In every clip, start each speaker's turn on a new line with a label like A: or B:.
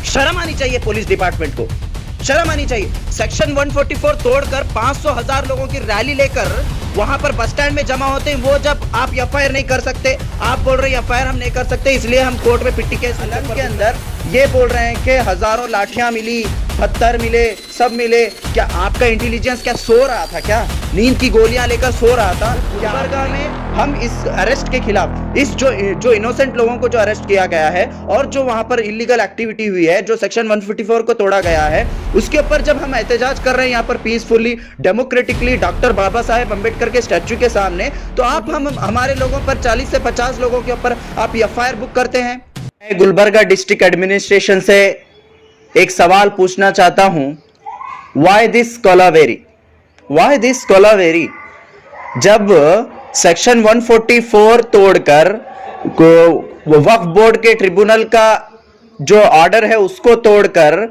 A: शर्म आनी चाहिए पुलिस डिपार्टमेंट को, शर्म आनी चाहिए। सेक्शन 144 तोड़कर 500,000 लोगों की रैली लेकर वहां पर बस स्टैंड में जमा होते हैं। वो जब आप एफआईआर नहीं कर सकते, आप बोल रहे हैं एफआईआर हम नहीं कर सकते इसलिए हम कोर्ट में पिट्टी केस के अंदर ये बोल रहे हैं कि हजारों लाठियां मिली, पत्थर मिले, सब मिले। क्या आपका इंटेलिजेंस क्या सो रहा था? क्या नींद की गोलियां लेकर सो रहा था? गुलबर्गा में हम इस अरेस्ट के खिलाफ, इस जो इनोसेंट लोगों को जो अरेस्ट किया गया है और जो वहां पर इलीगल एक्टिविटी हुई है, जो सेक्शन 144 को तोड़ा गया है, उसके ऊपर जब हम एहतजाज कर रहे हैं यहाँ पर peacefully, democratically doctor Baba Saheb Ambedkar के स्टैच्यू के सामने, तो आप हमारे लोगों पर 40 से 50 लोगों के ऊपर आप एफआईआर बुक करते हैं। मैं गुलबर्गा डिस्ट्रिक्ट एडमिनिस्ट्रेशन से एक सवाल पूछना चाहता हूं, why this Kolaveri? Why this Kolaveri? जब सेक्शन 144 तोड़कर वक्फ बोर्ड के ट्रिब्यूनल का जो ऑर्डर है उसको तोड़कर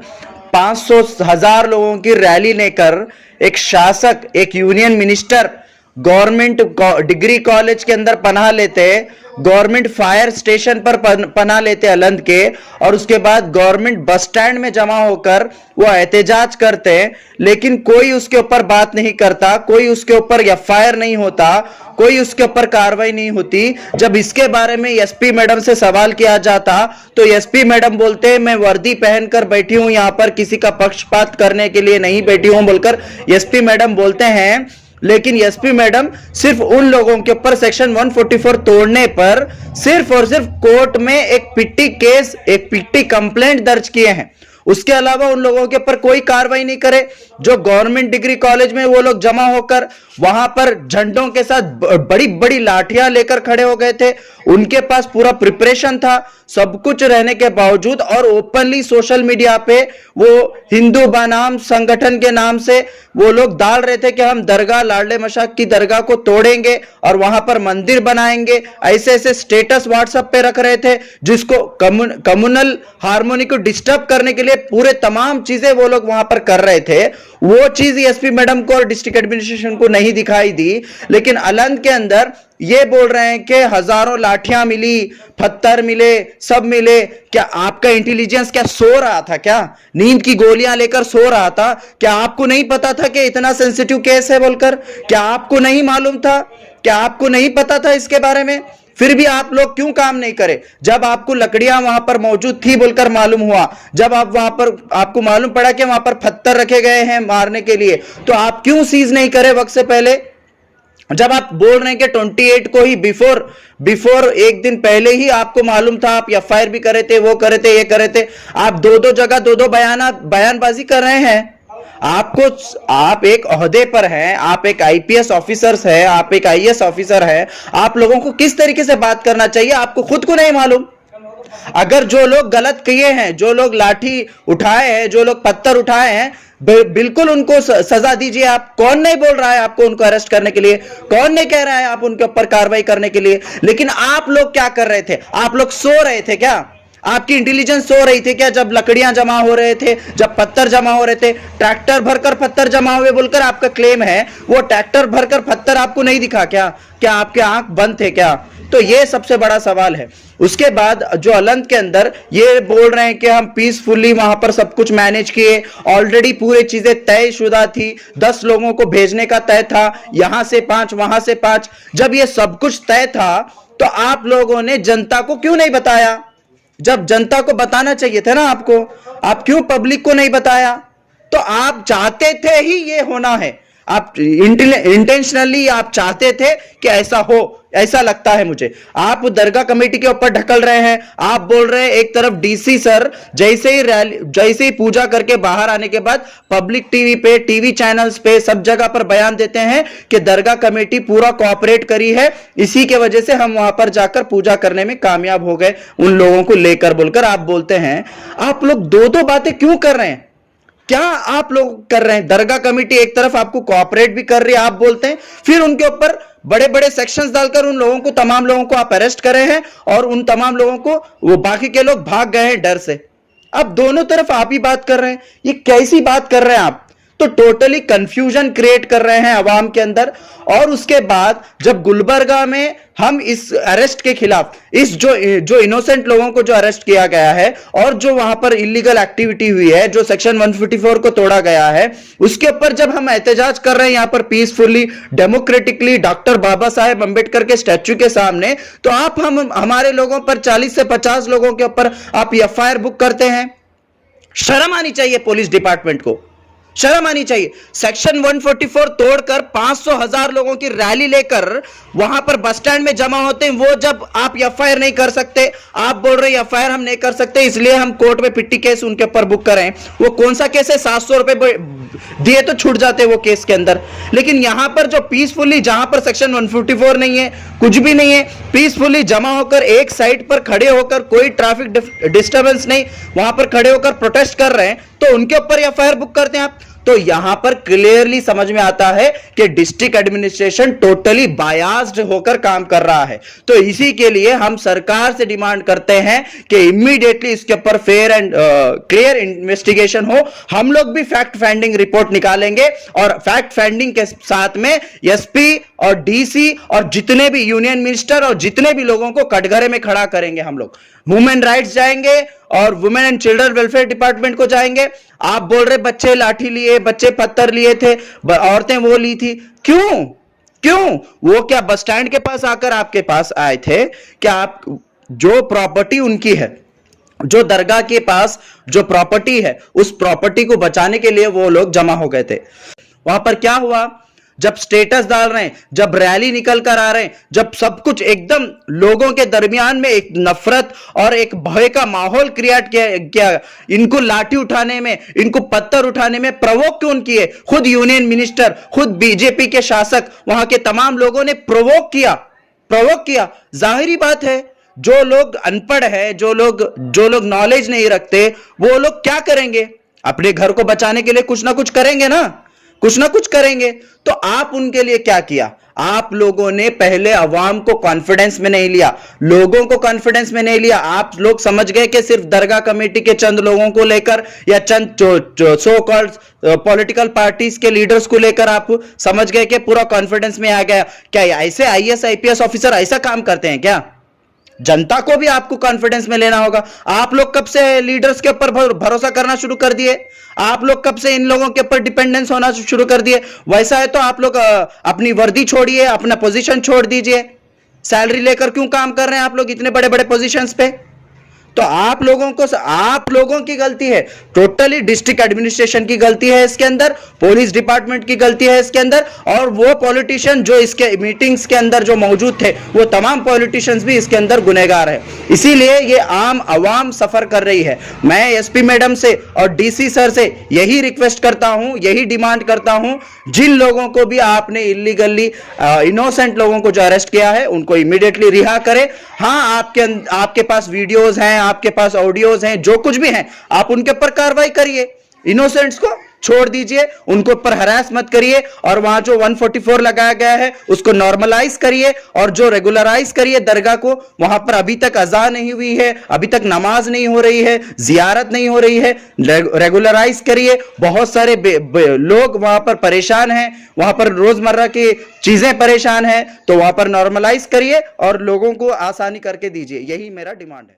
A: 500,000 लोगों की रैली लेकर एक शासक, एक union minister government degree college के अंदर पनाह लेते, गवर्नमेंट फायर स्टेशन पर पनाह लेते अलंद के, और उसके बाद गवर्नमेंट बस स्टैंड में जमा होकर वो एहतजाज करते, लेकिन कोई उसके ऊपर बात नहीं करता, कोई उसके ऊपर एफआईआर नहीं होता, कोई उसके ऊपर कार्रवाई नहीं होती। जब इसके बारे में एसपी मैडम से सवाल किया जाता तो एसपी मैडम बोलते मैं वर्दी पहनकर बैठी हूं, यहां पर किसी का पक्षपात करने के लिए नहीं बैठी हूं बोलकर एसपी मैडम बोलते हैं। लेकिन एसपी मैडम सिर्फ उन लोगों के ऊपर सेक्शन 144 तोड़ने पर सिर्फ और सिर्फ कोर्ट में एक पिट्टी केस, एक पिट्टी कंप्लेंट दर्ज किए हैं। उसके अलावा उन लोगों के ऊपर कोई कार्रवाई नहीं करे। जो गवर्नमेंट डिग्री कॉलेज में वो लोग जमा होकर वहां पर झंडों के साथ बड़ी बड़ी लाठियां लेकर खड़े हो गए थे, उनके पास पूरा प्रिपरेशन था, सब कुछ रहने के बावजूद, और ओपनली सोशल मीडिया पे वो हिंदू बनाम संगठन के नाम से वो लोग डाल रहे थे कि हम दरगाह, लाडले मशाक की दरगाह को तोड़ेंगे और वहां पर मंदिर बनाएंगे। ऐसे ऐसे स्टेटस व्हाट्सएप पे रख रहे थे जिसको कम्युनल हार्मोनी को डिस्टर्ब करने के लिए पूरे तमाम चीजें वो लोग वहां पर कर रहे थे। वो चीज एसपी मैडम को और डिस्ट्रिक्ट एडमिनिस्ट्रेशन को नहीं दिखाई दी, लेकिन अलंद के अंदर ये बोल रहे हैं कि हजारों लाठियां मिली, पत्थर मिले, सब मिले। क्या आपका इंटेलिजेंस क्या सो रहा था? क्या नींद की गोलियां लेकर सो रहा था? क्या आपको नहीं पता था कि इतना सेंसिटिव केस है बोलकर? क्या आपको नहीं मालूम था? क्या आपको नहीं पता था इसके बारे में? फिर भी आप लोग क्यों काम नहीं करे? जब आपको लकड़ियां वहां पर मौजूद थी बोलकर मालूम हुआ, जब आप वहां पर आपको मालूम पड़ा कि वहां पर पत्थर रखे गए हैं मारने के लिए, तो आप क्यों सीज नहीं करे वक्त से पहले? जब आप बोल रहे हैं कि 28 को ही बिफोर एक दिन पहले ही आपको मालूम था, आप एफआईआर भी करे थे, वो करे थे, ये करे थे, आप दो जगह दो बयानबाजी कर रहे हैं। आप एक ओहदे पर हैं, आप एक आईपीएस ऑफिसर्स हैं, आप एक आईएएस ऑफिसर हैं, आप लोगों को किस तरीके से बात करना चाहिए आपको खुद को नहीं मालूम? अगर जो लोग गलत किए हैं, जो लोग लाठी उठाए हैं, जो लोग पत्थर उठाए हैं, बिल्कुल उनको सजा दीजिए। आप कौन नहीं बोल रहा है आपको उनको अरेस्ट करने के लिए? कौन नहीं कह रहा है आप उनके ऊपर कार्रवाई करने के लिए? लेकिन आप लोग क्या कर रहे थे? आप लोग सो रहे थे क्या? आपकी इंटेलिजेंस सो रही थी क्या? जब लकड़ियां जमा हो रहे थे, जब पत्थर जमा हो रहे थे, ट्रैक्टर भरकर पत्थर जमा हुए बोलकर आपका क्लेम है, वो ट्रैक्टर भरकर पत्थर आपको नहीं दिखा क्या? क्या आपके आंख बंद थे क्या? तो ये सबसे बड़ा सवाल है। उसके बाद जो अलंद के अंदर ये बोल रहे हैं कि हम पीसफुली वहां पर सब कुछ मैनेज किए, ऑलरेडी पूरी चीजें तयशुदा थी, 10 लोगों को भेजने का तय था, यहां से 5, वहां से 5। जब ये सब कुछ तय था तो आप लोगों ने जनता को क्यों नहीं बताया? जब जनता को बताना चाहिए था ना आपको, आप क्यों पब्लिक को नहीं बताया? तो आप चाहते थे ही ये होना है, आप इंटेंशनली आप चाहते थे कि ऐसा हो, ऐसा लगता है मुझे। आप दरगाह कमेटी के ऊपर ढकल रहे हैं। आप बोल रहे हैं एक तरफ डीसी सर जैसे ही पूजा करके बाहर आने के बाद पब्लिक टीवी पे, टीवी चैनल्स पे, सब जगह पर बयान देते हैं कि दरगाह कमेटी पूरा कोऑपरेट करी है, इसी के वजह से हम वहां पर जाकर पूजा करने में कामयाब हो गए उन लोगों को लेकर बोलकर आप बोलते हैं। आप लोग दो बातें क्यों कर रहे हैं? क्या आप लोग कर रहे हैं? दरगाह कमेटी एक तरफ आपको कोऑपरेट भी कर रही है, आप बोलते हैं, फिर उनके ऊपर बड़े बड़े सेक्शंस डालकर उन लोगों को, तमाम लोगों को आप अरेस्ट करे हैं, और उन तमाम लोगों को वो बाकी के लोग भाग गए हैं डर से। अब दोनों तरफ आप ही बात कर रहे हैं, ये कैसी बात कर रहे हैं आप? तो टोटली कंफ्यूजन क्रिएट कर रहे हैं अवाम के अंदर। और उसके बाद जब गुलबर्गा में हम इस अरेस्ट के खिलाफ, इस जो इनोसेंट लोगों को जो अरेस्ट किया गया है और जो वहां पर इलीगल एक्टिविटी हुई है, जो सेक्शन 154 को तोड़ा गया है, उसके ऊपर जब हम एहतजाज कर रहे हैं यहां पर peacefully, democratically, doctor Baba Saheb Ambedkar के स्टैच्यू के सामने, तो आप हमारे लोगों पर 40 से 50 लोगों के ऊपर आप एफआईआर बुक करते हैं। शर्म आनी चाहिए पुलिस डिपार्टमेंट को, शर्म आनी चाहिए। सेक्शन 144 तोड़कर 500,000 लोगों की रैली लेकर वहां पर बस स्टैंड में जमा होते हैं, वो जब आप एफआईआर नहीं कर सकते, आप बोल रहे हैं एफआईआर हम नहीं कर सकते इसलिए हम कोर्ट में पिट्टी केस उनके ऊपर बुक करें। वो कौन सा केस है? 700 रुपए दिए तो छूट जाते वो केस के अंदर। लेकिन यहां पर जो पीसफुली, जहां पर सेक्शन 154 नहीं है, कुछ भी नहीं है, पीसफुली जमा होकर एक साइड पर खड़े होकर, कोई ट्रैफिक डिस्टर्बेंस नहीं, वहां पर खड़े होकर प्रोटेस्ट कर रहे हैं, तो उनके ऊपर एफआईआर बुक करते हैं आप। तो यहां पर क्लियरली समझ में आता है कि डिस्ट्रिक्ट एडमिनिस्ट्रेशन टोटली बायास्ड होकर काम कर रहा है। तो इसी के लिए हम सरकार से डिमांड करते हैं कि इमीडिएटली इसके ऊपर फेयर एंड क्लियर इन्वेस्टिगेशन हो। हम लोग भी फैक्ट फाइंडिंग रिपोर्ट निकालेंगे और फैक्ट फाइंडिंग के साथ में एसपी और डीसी और जितने भी यूनियन मिनिस्टर और जितने भी लोगों को कटघरे में खड़ा करेंगे। हम लोग वुमेन राइट्स जाएंगे और women and children welfare department को जाएंगे। आप बोल रहे बच्चे लाठी लिए, बच्चे पत्थर लिए थे, औरतें वो ली थी, क्यों वो क्या बस स्टैंड के पास आकर आपके पास आए थे? क्या आप जो प्रॉपर्टी उनकी है, जो दरगाह के पास जो प्रॉपर्टी है, उस प्रॉपर्टी को बचाने के लिए वो लोग जमा हो गए थे? वहां पर क्या हुआ? जब स्टेटस डाल रहे हैं, जब रैली निकल कर आ रहे हैं, जब सब कुछ एकदम लोगों के दरमियान में एक नफरत और एक भय का माहौल क्रिएट किया, इनको लाठी उठाने में, इनको पत्थर उठाने में प्रोवोक क्यों किए? खुद यूनियन मिनिस्टर, खुद बीजेपी के शासक, वहां के तमाम लोगों ने प्रोवोक किया। जाहिर बात है, जो लोग अनपढ़ है, जो लोग नॉलेज नहीं रखते, वो लोग क्या करेंगे? अपने घर को बचाने के लिए कुछ ना कुछ करेंगे ना, कुछ ना कुछ करेंगे। तो आप उनके लिए क्या किया? आप लोगों ने पहले अवाम को कॉन्फिडेंस में नहीं लिया, लोगों को कॉन्फिडेंस में नहीं लिया। आप लोग समझ गए कि सिर्फ दरगाह कमेटी के चंद लोगों को लेकर या चंद सो कॉल्ड पॉलिटिकल पार्टीज के लीडर्स को लेकर आप समझ गए कि पूरा कॉन्फिडेंस में आ गया। क्या ऐसे आईएएस आईपीएस ऑफिसर ऐसा काम करते हैं क्या? जनता को भी आपको कॉन्फिडेंस में लेना होगा। आप लोग कब से लीडर्स के ऊपर भरोसा करना शुरू कर दिए? आप लोग कब से इन लोगों के ऊपर डिपेंडेंस होना शुरू कर दिए? वैसा है तो आप लोग अपनी वर्दी छोड़िए, अपना पोजीशन छोड़ दीजिए। सैलरी लेकर क्यों काम कर रहे हैं आप लोग इतने बड़े बड़े पोजीशंस पे? तो आप लोगों की गलती है, टोटली डिस्ट्रिक्ट एडमिनिस्ट्रेशन की गलती है इसके अंदर, पुलिस डिपार्टमेंट की गलती है इसके अंदर, और वो पॉलिटिशियन जो इसके मीटिंग्स के अंदर जो मौजूद थे, वो तमाम पॉलिटिशियंस भी इसके अंदर गुनहगार है। इसीलिए ये आम आवाम सफर कर रही है। मैं एसपी मैडम से और डीसी सर से यही रिक्वेस्ट करता हूं, यही डिमांड करता हूं, जिन लोगों को भी आपने इलीगली इनोसेंट लोगों को जो अरेस्ट किया है उनको इमीडिएटली रिहा करें। हाँ, आपके पास वीडियोज हैं, आपके पास ऑडियोज हैं, जो कुछ भी हैं, आप उनके ऊपर कार्रवाई करिए। इनोसेंट्स को छोड़ दीजिए, उनको ऊपर हरास मत करिए, और वहां जो 144 लगाया गया है उसको नॉर्मलाइज करिए और जो रेगुलराइज करिए दरगाह को। वहां पर अभी तक अज़ान नहीं हुई है, अभी तक नमाज नहीं हो रही है, जियारत नहीं हो रही है, रेगुलराइज करिए। बहुत सारे लोग वहां पर परेशान हैं, वहां पर रोजमर्रा की चीजें परेशान हैं, तो वहां पर नॉर्मलाइज करिए और लोगों को आसानी करके दीजिए। यही मेरा डिमांड है।